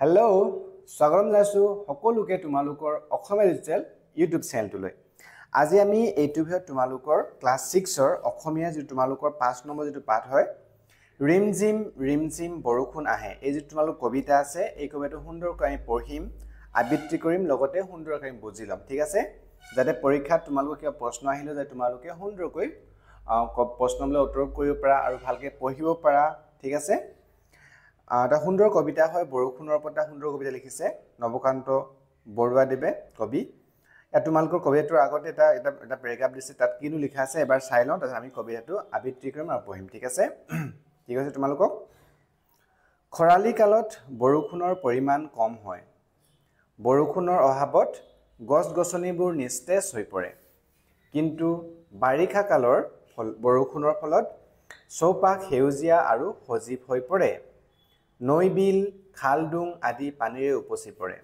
Hello' স্বাগতম জনাইছো সকলোকে তোমালোকৰ অসমীয়া ডিজিটেল ইউটিউব চেনেলটোলৈ। আজি আমি এইটো ভিডিঅ'ত তোমালোকৰ ক্লাছ 6ৰ অসমীয়া যি তোমালোকৰ 5 নম্বৰ যিটো পাঠ হয় ৰিমঝিম বৰষুণ আহে, এই যি তোমালোক কবিতা আছে এই কবিতাটো সুন্দৰকৈ আমি পঢ়িম, আবৃত্তি কৰিম, লগতে সুন্দৰকৈ আমি বুজি ল'ম। ঠিক আছে, যাতে পৰীক্ষাত তোমালোকৰ কিবা প্ৰশ্ন আহিলে যে তোমালোকে সুন্দৰকৈ প্ৰশ্নবিলাক উত্তৰ কৰিব পাৰা আৰু ভালকৈ পঢ়িব পাৰা। ঠিক আছে, এটা সুন্দৰ কবিতা হয়, বৰষুণৰ ওপৰত এটা সুন্দৰ কবিতা লিখিছে নৱকান্ত বৰুৱাদেৱে কবি। ইয়াত তোমালোকৰ কবিতাটোৰ আগতে এটা পেৰেগ্ৰাফ দিছে, তাত কিনো লিখা আছে এবাৰ চাই লওঁ, তাৰপিছত আমি কবিতাটো আবৃত্তি কৰিম আৰু পঢ়িম। ঠিক আছে, ঠিক আছে। তোমালোকক খৰালি কালত বৰষুণৰ পৰিমাণ কম হয়, বৰষুণৰ অভাৱত গছ গছনিবোৰ নিস্তেজ হৈ পৰে, কিন্তু বাৰিষা কালৰ বৰষুণৰ ফলত চৌপাশ সেউজীয়া আৰু সজীৱ হৈ পৰে, নৈ বিল খাল ডুং আদি পানীৰে উপচি পৰে।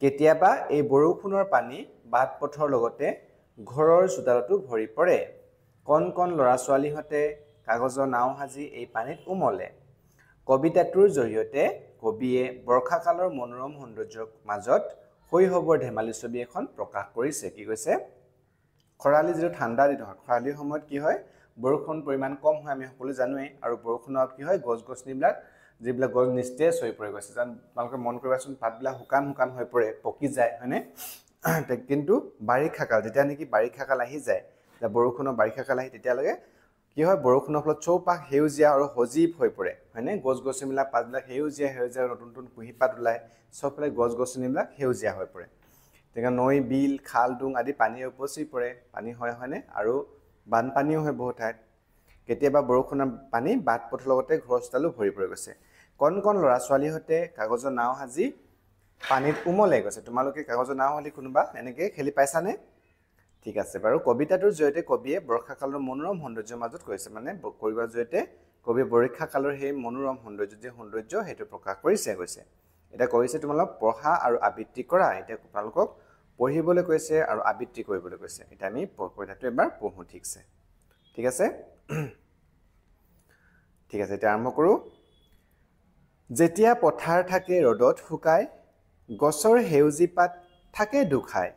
কেতিয়াবা এই বৰষুণৰ পানী বাট পথৰ লগতে ঘৰৰ চোতালতো ভৰি পৰে, কণ কণ ল'ৰা ছোৱালীহঁতে কাগজৰ নাও সাজি এই পানীত উমলে। কবিতাটোৰ জৰিয়তে কবিয়ে বৰ্ষাকালৰ মনোৰম সৌন্দৰ্যৰ মাজত শৈশৱৰ ধেমালি ছবি এখন প্ৰকাশ কৰিছে। কি কৈছে, খৰালি যিটো ঠাণ্ডা দিন হয়, খৰালিৰ সময়ত কি হয়, বৰষুণৰ পৰিমাণ কম হয়, আমি সকলোৱে জানোৱেই, আৰু বৰষুণত কি হয়, গছ গছনিবিলাক যিবিলাক গছ নিস্তেজ হৈ পৰি গৈছে, যেন তোমালোকে মন কৰিবাচোন, পাতবিলাক শুকান হৈ পৰে, পকি যায়, হয়নে? কিন্তু বাৰিষা কাল, যেতিয়া নেকি বাৰিষা কাল আহি যায়, যেতিয়া বৰষুণৰ বাৰিষা কাল আহি, তেতিয়ালৈকে কি হয়, বৰষুণৰ ফলত চৌপাশ সেউজীয়া আৰু সজীৱ হৈ পৰে, হয়নে? গছ গছনিবিলাক পাতবিলাক সেউজীয়া নতুন নতুন কুঁহি পাত ওলায়, চবফালে গছ গছনিবিলাক সেউজীয়া হৈ পৰে। তেনেকৈ নৈ বিল খাল ডুং আদি পানীৰে উপচি পৰে, পানী হয়, হয়নে? আৰু বানপানীও হয় বহুত ঠাইত। কেতিয়াবা বৰষুণৰ পানী বাট পথৰ লগতে ঘৰৰ চোতালো ভৰি পৰি গৈছে, কণ কণ ল'ৰা ছোৱালীহঁতে কাগজৰ নাও সাজি পানীত উমলে গৈছে। তোমালোকে কাগজৰ নাও সাজি কোনোবা এনেকৈ খেলি পাইছানে? ঠিক আছে বাৰু। কবিতাটোৰ জৰিয়তে কবিয়ে বৰ্ষাকালৰ মনোৰম সৌন্দৰ্যৰ মাজত কৈছে, মানে কবিতাৰ জৰিয়তে কবিয়ে বৰ্ষাকালৰ সেই মনোৰম সৌন্দৰ্য সেইটো প্ৰকাশ কৰিছে কৈছে। এতিয়া কৈছে তোমালোক পঢ়া আৰু আবৃত্তি কৰা। এতিয়া তোমালোকক পঢ়িবলৈ কৈছে আৰু আবৃত্তি কৰিবলৈ কৈছে। এতিয়া আমি কবিতাটো এবাৰ পঢ়োঁ। ঠিক আছে, ঠিক আছে, এতিয়া আৰম্ভ কৰোঁ। যেতিয়া পথাৰ থাকে ৰ'দত শুকাই, গছৰ সেউজী পাত থাকে দুখাই,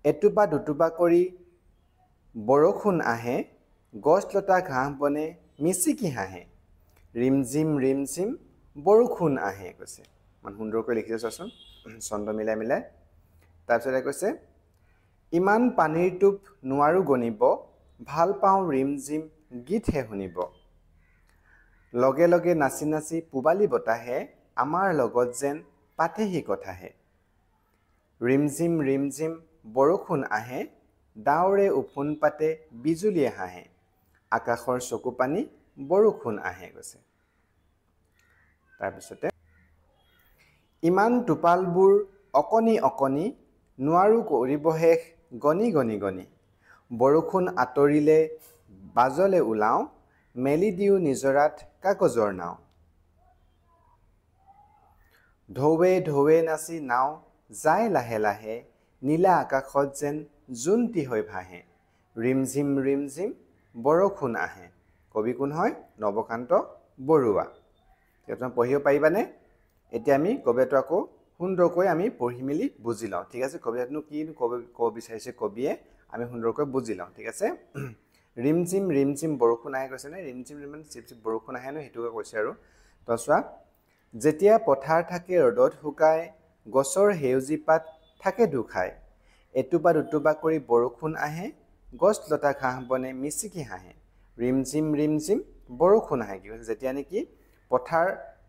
এটোপা দুটোপা কৰি বৰষুণ আহে, গছ লতা ঘাঁহ বনে মিচিকি হাঁহে, ৰিমঝিম বৰষুণ আহে কৈছে। ইমান সুন্দৰকৈ লিখিছে চোৱাচোন, ছন্দ মিলাই। তাৰপিছতে কৈছে, ইমান পানীৰ টোপ নোৱাৰো গণিব, ভাল পাওঁ ৰিমঝিম গীতহে শুনিব, লগে লগে নাচি নাচি পূবালী বতাহে, আমাৰ লগত যেন পাতেহি কথাহে, ৰিমঝিম বৰষুণ আহে, ডাৱৰে উফুন পাতে বিজুলীয়ে হাঁহে, আকাশৰ চকু পানী বৰষুণ আহে কৈছে। তাৰপিছতে, ইমান টোপালবোৰ অকণি অকণি, নোৱাৰো কৰিব শেষ গণি গণি গণি, বৰষুণ আঁতৰিলে বাজলে ওলাওঁ, মেলি দিওঁ নিজৰাত কাগজৰ নাও, ঢৌৱে ঢৌৱে নাচি নাও যায় লাহে লাহে, নীলা আকাশত যেন জোনটি হৈ ভাহে, ৰিমঝিম বৰষুণ আহে। কবি কোন হয়? নৱকান্ত বৰুৱা। এতিয়া পঢ়িব পাৰিবানে? এতিয়া আমি কবিতাটো আকৌ সুন্দৰকৈ আমি পঢ়ি মেলি বুজি লওঁ। ঠিক আছে, কবিতাটোনো কি ক'ব বিচাৰিছে কবিয়ে, আমি সুন্দৰকৈ বুজি লওঁ। ঠিক আছে, ৰিমঝিম বৰষুণ আহে কৈছে নে, ৰিমঝিম চিপ চিপ বৰষুণ আহে ন, সেইটোকে কৈছে। আৰু তো চোৱা, যেতিয়া পথাৰ থাকে ৰ'দত শুকাই, গছৰ সেউজী পাত থাকে দুখাই, এটোপা দুটোপা কৰি বৰষুণ আহে, গছ লতা ঘাঁহ বনে মিচিকি হাঁহে, ৰিমঝিম বৰষুণ আহে। কি কৈছে, যেতিয়া নেকি পথাৰ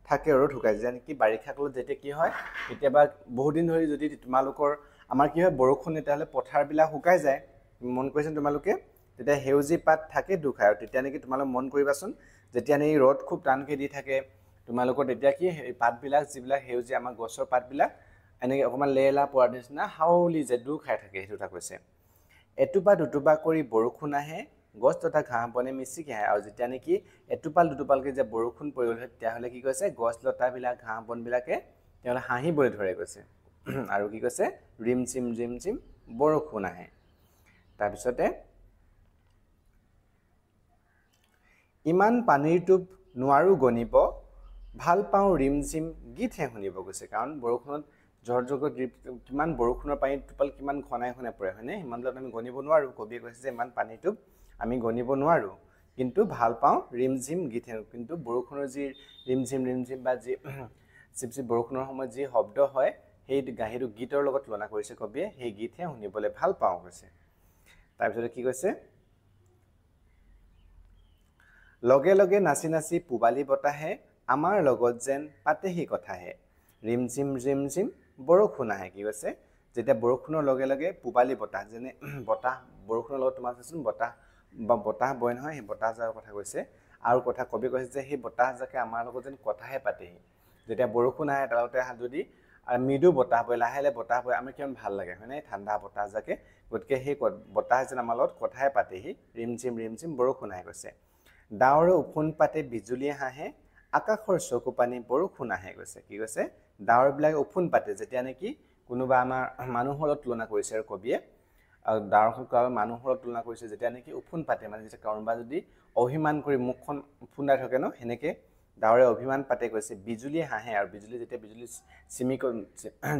থাকে ৰ'দ শুকাই, যেতিয়া নেকি বাৰিষা কালত যেতিয়া কি হয়, কেতিয়াবা বহুদিন ধৰি যদি তোমালোকৰ আমাৰ কি হয়, বৰষুণ তেতিয়াহ'লে পথাৰবিলাক শুকাই যায়, মন কৰিছে তোমালোকে, তেতিয়া সেউজী পাত থাকে দুখাই, আৰু তেতিয়া নেকি তোমালোক মন কৰিবাচোন, যেতিয়া নেকি ৰ'দ খুব টানকৈ দি থাকে, তোমালোকৰ তেতিয়া কি পাতবিলাক যিবিলাক সেউজীয়া আমাৰ গছৰ পাতবিলাক এনেকৈ অকণমান লেৰেলা পৰাৰ নিচিনা হাউলি যে দু খাই থাকে, সেইটো এটা কৈছে। এটোপা দুটোপা কৰি বৰষুণ আহে, গছ তথা ঘাঁহ বনে মিচিকি হাঁহে, আৰু যেতিয়া নেকি এটোপাল দুটোপালকৈ যে বৰষুণ পৰিব ধৰে, তেতিয়াহ'লে কি কৈছে, গছ লতাবিলাক ঘাঁহ বনবিলাকে তেওঁলোকে হাঁহিবলৈ ধৰে কৈছে। আৰু কি কৈছে, ৰিমঝিম বৰষুণ আহে। তাৰপিছতে, ইমান পানীৰ টোপ নোৱাৰো গণিব, ভাল পাওঁ ৰিমঝিম গীতহে শুনিব গৈছে কাৰণ বৰষুণত ঝৰঝৰকৈ কিমান বৰষুণৰ পানী টোপাল কিমান ঘনাই ঘনাই পৰে হয়নে সিমানবিলাক আমি গণিব নোৱাৰোঁ কবিয়ে কৈছে যে ইমান পানীটো আমি গণিব নোৱাৰোঁ কিন্তু ভাল পাওঁ ৰিমঝিম গীতহে কিন্তু বৰষুণৰ যি ৰিমঝিম বা যি চিপচিপ বৰষুণৰ সময়ত যি শব্দ হয় সেই গাহীটো গীতৰ লগত তুলনা কৰিছে কবিয়ে সেই গীতহে শুনিবলৈ ভাল পাওঁ কৈছে তাৰপিছত কি কৈছে লগে লগে নাচি নাচি পুবালি বতাহে আমাৰ লগত যেন পাতেহি কথাহে ৰিমঝিম বৰষুণ আহে কি কৈছে যেতিয়া বৰষুণৰ লগে লগে পুবালি বতাহ যেনে বতাহ বৰষুণৰ লগত তোমাৰ চাচোন বতাহ বা বতাহ বয় নহয় সেই বতাহজাকৰ কথা কৈছে আৰু কথা কবি কৈছে যে সেই বতাহজাকে আমাৰ লগত যেন কথাহে পাতেহি যেতিয়া বৰষুণ আহে তাৰ লগতে যদি মৃদু বতাহ বয় লাহে লাহে বতাহ বয় আমি কিমান ভাল লাগে হয়নে ঠাণ্ডা বতাহজাকে গতিকে সেই বতাহ যেন আমাৰ লগত কথাহে পাতেহি ৰিমঝিম বৰষুণ আহে কৈছে ডাৱৰে উফুন পাতে বিজুলীয়ে হাঁহে আকাশৰ চকু পানী বৰষুণ আহে কৈছে কি কৈছে ডাৱৰবিলাকে উফুন পাতে যেতিয়া নেকি কোনোবা আমাৰ মানুহৰ লগত তুলনা কৰিছে আৰু কবিয়ে আৰু ডাৱৰ মানুহৰ লগত তুলনা কৰিছে যেতিয়া নেকি উফুন পাতে মানে যেতিয়া কোনোবা যদি অভিমান কৰি মুখখন ফুন্দাই থাকে ন সেনেকৈ ডাৱৰে অভিমান পাতে কৈছে বিজুলীয়ে হাঁহে আৰু বিজুলী যেতিয়া বিজুলী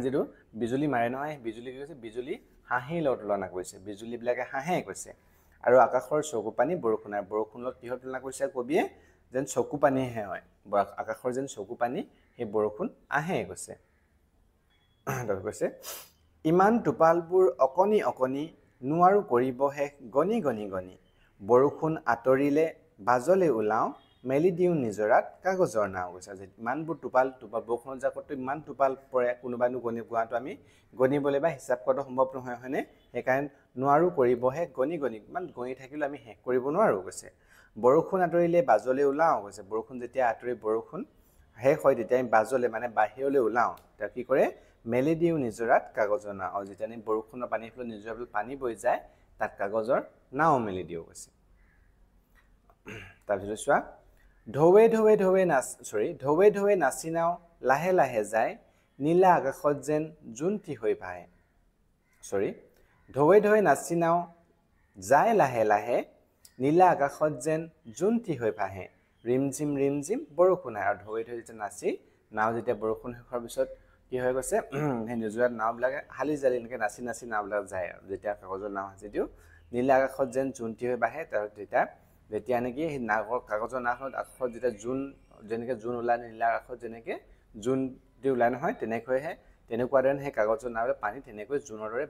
যিটো বিজুলী মাৰে নহয় বিজুলী কি কৈছে বিজুলী হাঁহিৰ লগত তুলনা কৰিছে বিজুলীবিলাকে হাঁহে কৈছে আৰু আকাশৰ চকু পানী বৰষুণ আহে বৰষুণত কিহৰ তুলনা কৰিছে কবিয়ে যেন চকু পানীহে হয় আকাশৰ যেন চকু পানী সেই বৰষুণ আহে কৈছে কৈছে ইমান টোপালবোৰ অকণি অকণি নোৱাৰো কৰিব শেষ গণি গণি গণি বৰষুণ আঁতৰিলে বাজলে ওলাওঁ মেলি দিওঁ নিজৰাত কাগজৰ নাও কৈছে যে ইমানবোৰ টোপাল বৰষুণৰ জাকতটো ইমান টোপাল পৰে কোনোবানো গোৱাটো আমি গণিবলৈ বা হিচাপ কৰাটো সম্ভৱ নহয় হয়নে সেইকাৰণে নোৱাৰো কৰিবহে গণি গণি ইমান গণি থাকিলেও আমি শেষ কৰিব নোৱাৰোঁ কৈছে বৰষুণ আঁতৰিলে বাজলে ওলাওঁ কৈছে বৰষুণ যেতিয়া আঁতৰি বৰষুণ শেষ হয় তেতিয়া আমি বাজলে মানে বাহিৰলৈ ওলাওঁ তেওঁ কি কৰে মেলি দিওঁ নিজৰাত কাগজৰ নাও আৰু যেতিয়া আমি বৰষুণৰ পানী ফলত নিজৰাত পানী বৈ যায় তাত কাগজৰ নাও মেলি দিওঁ কৈছে তাৰপিছত চোৱা ঢৌৱে ঢৌৱে নাচি নাও লাহে লাহে যায় নীলা আকাশত যেন জোনটি হৈ ভাহে ঢৌৱে নাচি নাও যায় লাহে লাহে নীলা আকাশত যেন জোনটি হৈ ভাহে ৰিমঝিম বৰষুণ আহে আৰু ঢৌৱে যেতিয়া নাচি নাও যেতিয়া বৰষুণ শেষৰ পিছত কি হৈ গৈছে সেই নিজৰাত নাওবিলাকে হালি জালি এনেকৈ নাচি নাচি নাওবিলাক যায় আৰু যেতিয়া কাগজৰ নাও সাজি দিওঁ নীলা আকাশত যেন জোনটি হৈ বাঢ়ে তাৰ যেতিয়া নেকি সেই কাগজৰ নাওখনত আকাশত যেতিয়া যেনেকৈ জোন ওলায় নীলা আকাশত যেনেকৈ জোনটি ওলায় নহয় তেনেকৈহে তেনেকুৱা ধৰণে সেই কাগজৰ নাওৰে পানী তেনেকৈ জোনৰ দৰে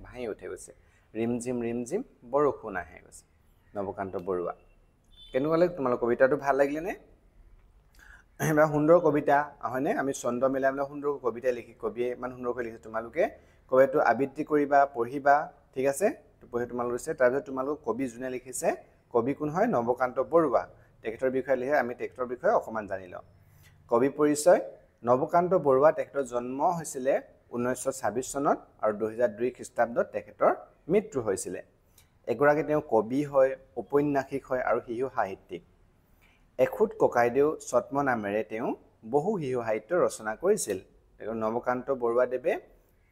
ভাঁহি উঠে গৈছে ৰিমঝিম বৰষুণ আহে গৈছে নৱকান্ত বৰুৱা কেনেকুৱা লাগে তোমালোকৰ কবিতাটো ভাল লাগিলেনে এবাৰ সুন্দৰ কবিতা হয়নে আমি ছন্দ মিলাই মানে সুন্দৰ কবিতা লিখি কবিয়ে ইমান সুন্দৰকৈ লিখিছে তোমালোকে কবিতাটো আবৃত্তি কৰিবা পঢ়িবা ঠিক আছে পঢ়ি তোমালোকে লৈছে তাৰপিছত তোমালোক কবি যোনে লিখিছে কবি কোন হয় নৱকান্ত বৰুৱা তেখেতৰ বিষয়ে লিখে আমি তেখেতৰ বিষয়ে অকণমান জানি লওঁ কবি পৰিচয় নৱকান্ত বৰুৱা তেখেতৰ জন্ম হৈছিলে 1926 চনত আৰু 2002 খ্ৰীষ্টাব্দত তেখেতৰ মৃত্যু হৈছিলে এগৰাকী তেওঁ কবি হয় ঔপন্যাসিক হয় আৰু শিশু সাহিত্যিক এখুত ককাইদেউ ছদ্ম নামেৰে তেওঁ বহু শিশু সাহিত্য ৰচনা কৰিছিল নৱকান্ত বৰুৱাদেৱে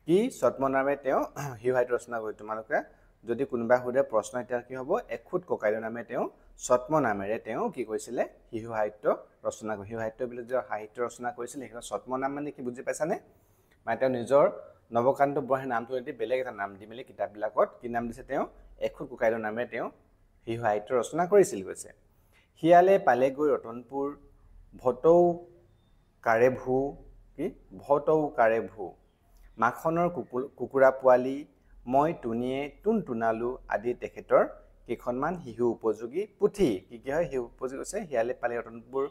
কি ছদ্ম নামেৰে তেওঁ শিশু সাহিত্য ৰচনা কৰি তোমালোকে যদি কোনোবা সোধে প্ৰশ্ন এতিয়া কি হ'ব এখুত ককাইদেউ নামে তেওঁ ছদ্ম নামেৰে তেওঁ কি কৰিছিলে শিশু সাহিত্য ৰচনা কৰি শিশু সাহিত্যবিলাক যে সাহিত্য ৰচনা কৰিছিলে সেইখন ছদ্ম নাম মানে কি বুজি পাইছানে মানে তেওঁ নিজৰ নৱকান্ত বৰুৱা নামটো এটি বেলেগ এটা নাম দি মেলি কিতাপবিলাকত কি নাম দিছে তেওঁ এখুত ককাইদেউ নামেৰে তেওঁ শিশু সাহিত্য ৰচনা কৰিছিল কৈছে শিয়ালে পালেগৈ ৰতনপুৰ ভটৌ কাৰে ভূ মাখনৰ কুকুৰা পোৱালি মই টুনিয়ে টুনটুনালো আদি তেখেতৰ কেইখনমান শিশু উপযোগী পুথি কি হয় শিশু উপযোগী কৈছে শিয়ালে পালে ৰতনপুৰ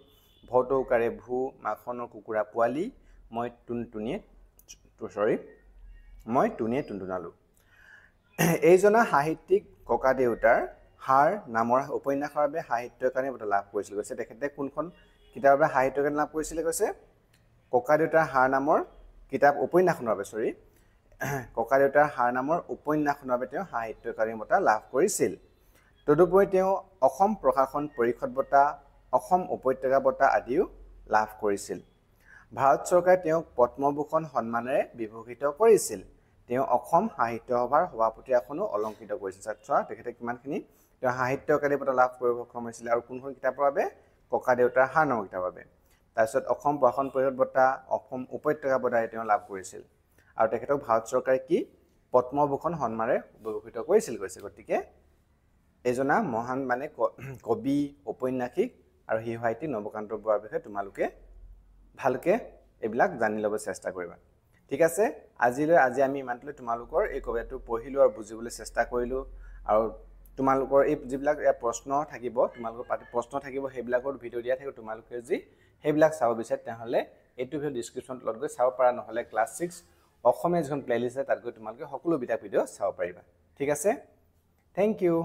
ভটৌ কাৰে ভূ মাখনৰ কুকুৰা পোৱালি মই টুনিয়ে টুনটুনালো এইজনা সাহিত্যিক ককা দেউতাৰ হাড় নামৰ উপন্যাসৰ বাবে সাহিত্য একাডেমী বঁটা লাভ কৰিছিল কৈছে তেখেতে কোনখন কিতাপৰ বাবে সাহিত্য একাডেমী লাভ কৰিছিলে কৈছে ককা দেউতাৰ হাড় নামৰ কিতাপ উপন্যাসখনৰ বাবে ককা দেউতাৰ হাড় নামৰ উপন্যাসখনৰ বাবে তেওঁ সাহিত্য একাডেমী বঁটা লাভ কৰিছিল তদুপৰি তেওঁ অসম প্ৰশাসন পৰিষদ বঁটা অসম উপত্যকা বঁটা আদিও লাভ কৰিছিল ভাৰত চৰকাৰে তেওঁক পদ্মভূষণ সন্মানেৰে বিভূষিত কৰিছিল তেওঁ অসম সাহিত্য সভাৰ সভাপতি আসনো অলংকৃত কৰিছিল ছাত্ৰ তেখেতে কিমানখিনি তেওঁ সাহিত্য একাডেমী বঁটা লাভ কৰিব সক্ষম হৈছিল আৰু কোনখন কিতাপৰ বাবে ককা দেউতাৰ হাড় নামৰ কিতাপৰ বাবে তাৰপিছত অসম প্ৰশাসন পৰিষদ বঁটা অসম উপত্যকা বঁটা তেওঁ লাভ কৰিছিল আৰু তেখেতক ভাৰত চৰকাৰে কি পদ্মভূষণ সন্মানেৰে ভূষিত কৰিছিল কৈছে গতিকে এজনা মহান মানে কবি ঔপন্যাসিক আৰু সাহিত্যিক নৱকান্ত বৰাৰ বিষয়ে তোমালোকে ভালকে এইবিলাক জানি ল'ব চেষ্টা কৰিবা ঠিক আছে আজি আমি ইমানটোলৈ তোমালোকৰ এই কবিতাটো পঢ়িলো আৰু বুজিবলৈ চেষ্টা কৰিলো আৰু তোমালোকৰ এই যিবিলাক প্ৰশ্ন থাকিব তোমালোকৰ প্ৰশ্ন থাকিব সেইবিলাকৰ ভিডিও দিয়া থাকিব তোমালোকে যি সেইবিলাক চাব বিচাৰে তেহলে এইটো ভিডিও ডেসক্ৰিপচনত লগ গৈ চাব পাৰা নহলে ক্লাছ 6 অসমীয়া যিখন প্লেলিষ্ট আছে তাত গৈ তোমালোকে সকলো বিটা ভিডিও চাব পাৰিবা ঠিক আছে থ্যাংক ইউ